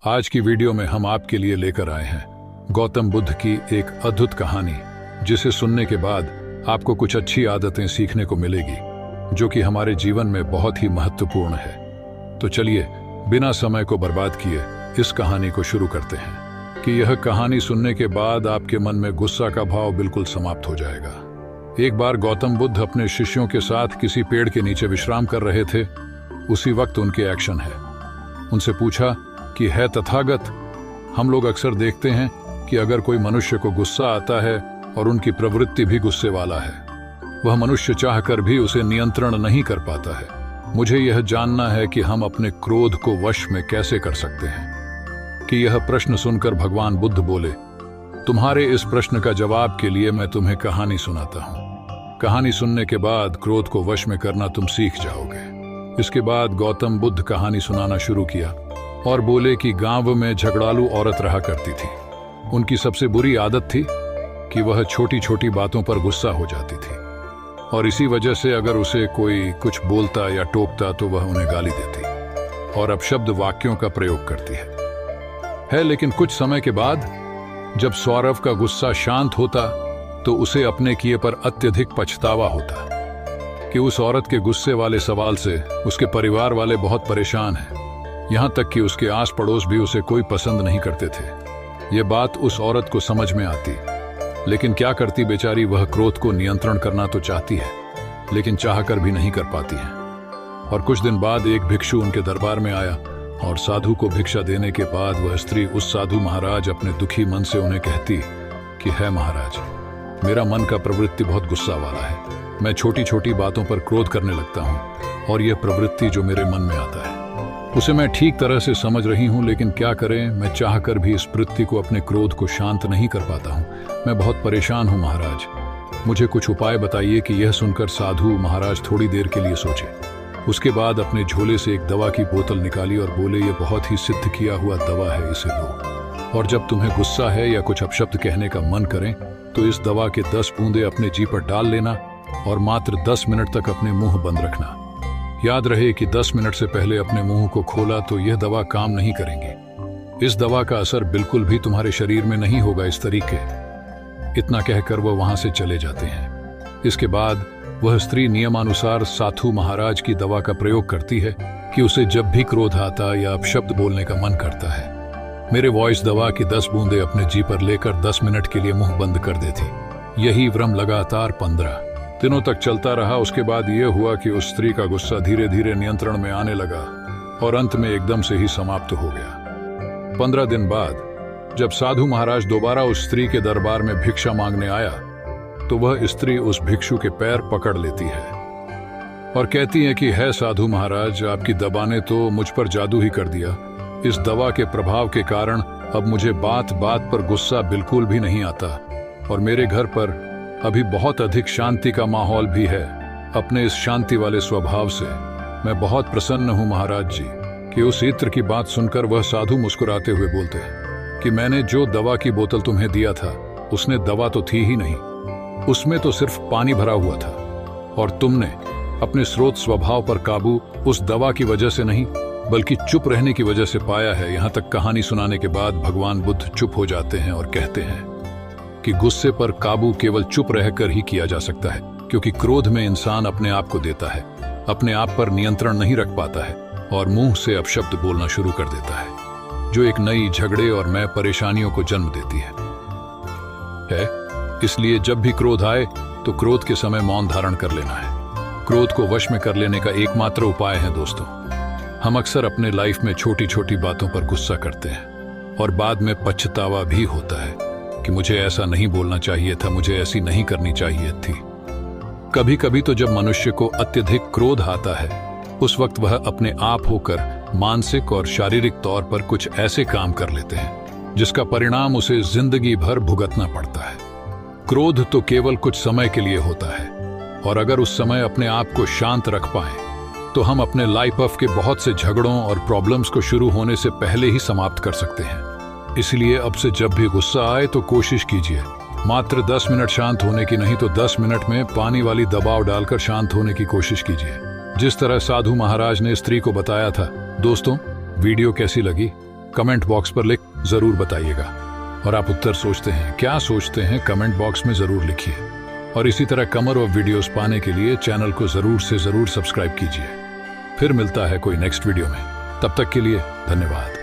आज की वीडियो में हम आपके लिए लेकर आए हैं गौतम बुद्ध की एक अद्भुत कहानी, जिसे सुनने के बाद आपको कुछ अच्छी आदतें सीखने को मिलेगी जो कि हमारे जीवन में बहुत ही महत्वपूर्ण है। तो चलिए बिना समय को बर्बाद किए इस कहानी को शुरू करते हैं कि यह कहानी सुनने के बाद आपके मन में गुस्सा का भाव बिल्कुल समाप्त हो जाएगा। एक बार गौतम बुद्ध अपने शिष्यों के साथ किसी पेड़ के नीचे विश्राम कर रहे थे। उसी वक्त उनके एक्शन है। उनसे पूछा कि है तथागत, हम लोग अक्सर देखते हैं कि अगर कोई मनुष्य को गुस्सा आता है और उनकी प्रवृत्ति भी गुस्से वाला है, वह मनुष्य चाहकर भी उसे नियंत्रण नहीं कर पाता है। मुझे यह जानना है कि हम अपने क्रोध को वश में कैसे कर सकते हैं। कि यह प्रश्न सुनकर भगवान बुद्ध बोले, तुम्हारे इस प्रश्न का जवाब के लिए मैं तुम्हें कहानी सुनाता हूँ। कहानी सुनने के बाद क्रोध को वश में करना तुम सीख जाओगे। इसके बाद गौतम बुद्ध कहानी सुनाना शुरू किया और बोले कि गांव में झगड़ालू औरत रहा करती थी। उनकी सबसे बुरी आदत थी कि वह छोटी छोटी बातों पर गुस्सा हो जाती थी और इसी वजह से अगर उसे कोई कुछ बोलता या टोकता तो वह उन्हें गाली देती और अपशब्द वाक्यों का प्रयोग करती है। लेकिन कुछ समय के बाद जब सौरव का गुस्सा शांत होता तो उसे अपने किए पर अत्यधिक पछतावा होता कि उस औरत के गुस्से वाले सवाल से उसके परिवार वाले बहुत परेशान हैं। यहां तक कि उसके आस पड़ोस भी उसे कोई पसंद नहीं करते थे। ये बात उस औरत को समझ में आती, लेकिन क्या करती बेचारी, वह क्रोध को नियंत्रण करना तो चाहती है लेकिन चाहकर भी नहीं कर पाती है। और कुछ दिन बाद एक भिक्षु उनके दरबार में आया और साधु को भिक्षा देने के बाद वह स्त्री उस साधु महाराज अपने दुखी मन से उन्हें कहती कि है महाराज, मेरा मन का प्रवृत्ति बहुत गुस्सा वाला है। मैं छोटी छोटी बातों पर क्रोध करने लगता हूँ और यह प्रवृत्ति जो मेरे मन में आता है उसे मैं ठीक तरह से समझ रही हूँ, लेकिन क्या करें, मैं चाहकर भी इस वृत्ति को, अपने क्रोध को शांत नहीं कर पाता हूँ। मैं बहुत परेशान हूँ महाराज, मुझे कुछ उपाय बताइए। कि यह सुनकर साधु महाराज थोड़ी देर के लिए सोचे। उसके बाद अपने झोले से एक दवा की बोतल निकाली और बोले, ये बहुत ही सिद्ध किया हुआ दवा है, इसे लो और जब तुम्हें गुस्सा है या कुछ अपशब्द कहने का मन करें तो इस दवा के 10 बूंदे अपने जी पर डाल लेना और मात्र 10 मिनट तक अपने मुंह बंद रखना। याद रहे कि 10 मिनट से पहले अपने मुंह को खोला तो यह दवा काम नहीं करेंगे। इस दवा का असर बिल्कुल भी तुम्हारे शरीर में नहीं होगा इस तरीके। इतना कहकर वह वहां से चले जाते हैं। इसके बाद वह स्त्री नियमानुसार साधु महाराज की दवा का प्रयोग करती है कि उसे जब भी क्रोध आता या अपशब्द बोलने का मन करता है, मेरे वॉइस दवा की 10 बूंदे अपने जी पर लेकर 10 मिनट के लिए मुंह बंद कर देती। यही क्रम लगातार 15 दिनों तक चलता रहा। उसके बाद यह हुआ कि उस स्त्री का गुस्सा धीरे धीरे नियंत्रण में आने लगा और अंत में एकदम से ही समाप्त हो गया। 15 दिन बाद जब साधु महाराज दोबारा उस स्त्री के दरबार में भिक्षा मांगने आया तो वह स्त्री उस भिक्षु के पैर पकड़ लेती है और कहती है कि है साधु महाराज, आपकी दवा ने तो मुझ पर जादू ही कर दिया। इस दवा के प्रभाव के कारण अब मुझे बात बात पर गुस्सा बिल्कुल भी नहीं आता और मेरे घर पर अभी बहुत अधिक शांति का माहौल भी है। अपने इस शांति वाले स्वभाव से मैं बहुत प्रसन्न हूं महाराज जी। कि उस इत्र की बात सुनकर वह साधु मुस्कुराते हुए बोलते हैं कि मैंने जो दवा की बोतल तुम्हें दिया था उसने दवा तो थी ही नहीं, उसमें तो सिर्फ पानी भरा हुआ था और तुमने अपने स्रोत स्वभाव पर काबू उस दवा की वजह से नहीं बल्कि चुप रहने की वजह से पाया है। यहाँ तक कहानी सुनाने के बाद भगवान बुद्ध चुप हो जाते हैं और कहते हैं कि गुस्से पर काबू केवल चुप रहकर ही किया जा सकता है, क्योंकि क्रोध में इंसान अपने आप को देता है, अपने आप पर नियंत्रण नहीं रख पाता है और मुंह से अपशब्द बोलना शुरू कर देता है जो एक नई झगड़े और मैं परेशानियों को जन्म देती है। इसलिए जब भी क्रोध आए तो क्रोध के समय मौन धारण कर लेना है। क्रोध को वश में कर लेने का एकमात्र उपाय है दोस्तों। हम अक्सर अपने लाइफ में छोटी छोटी बातों पर गुस्सा करते हैं और बाद में पछतावा भी होता है कि मुझे ऐसा नहीं बोलना चाहिए था, मुझे ऐसी नहीं करनी चाहिए थी। कभी कभी तो जब मनुष्य को अत्यधिक क्रोध आता है उस वक्त वह अपने आप होकर मानसिक और शारीरिक तौर पर कुछ ऐसे काम कर लेते हैं जिसका परिणाम उसे जिंदगी भर भुगतना पड़ता है। क्रोध तो केवल कुछ समय के लिए होता है और अगर उस समय अपने आप को शांत रख पाएं तो हम अपने लाइफ के बहुत से झगड़ों और प्रॉब्लम्स को शुरू होने से पहले ही समाप्त कर सकते हैं। इसलिए अब से जब भी गुस्सा आए तो कोशिश कीजिए मात्र 10 मिनट शांत होने की, नहीं तो 10 मिनट में पानी वाली दबाव डालकर शांत होने की कोशिश कीजिए, जिस तरह साधु महाराज ने स्त्री को बताया था। दोस्तों, वीडियो कैसी लगी कमेंट बॉक्स पर लिख जरूर बताइएगा। और आप उत्तर सोचते हैं, क्या सोचते हैं, कमेंट बॉक्स में जरूर लिखिए। और इसी तरह कमर ऑफ वीडियोस पाने के लिए चैनल को जरूर से जरूर सब्सक्राइब कीजिए। फिर मिलता है कोई नेक्स्ट वीडियो में, तब तक के लिए धन्यवाद।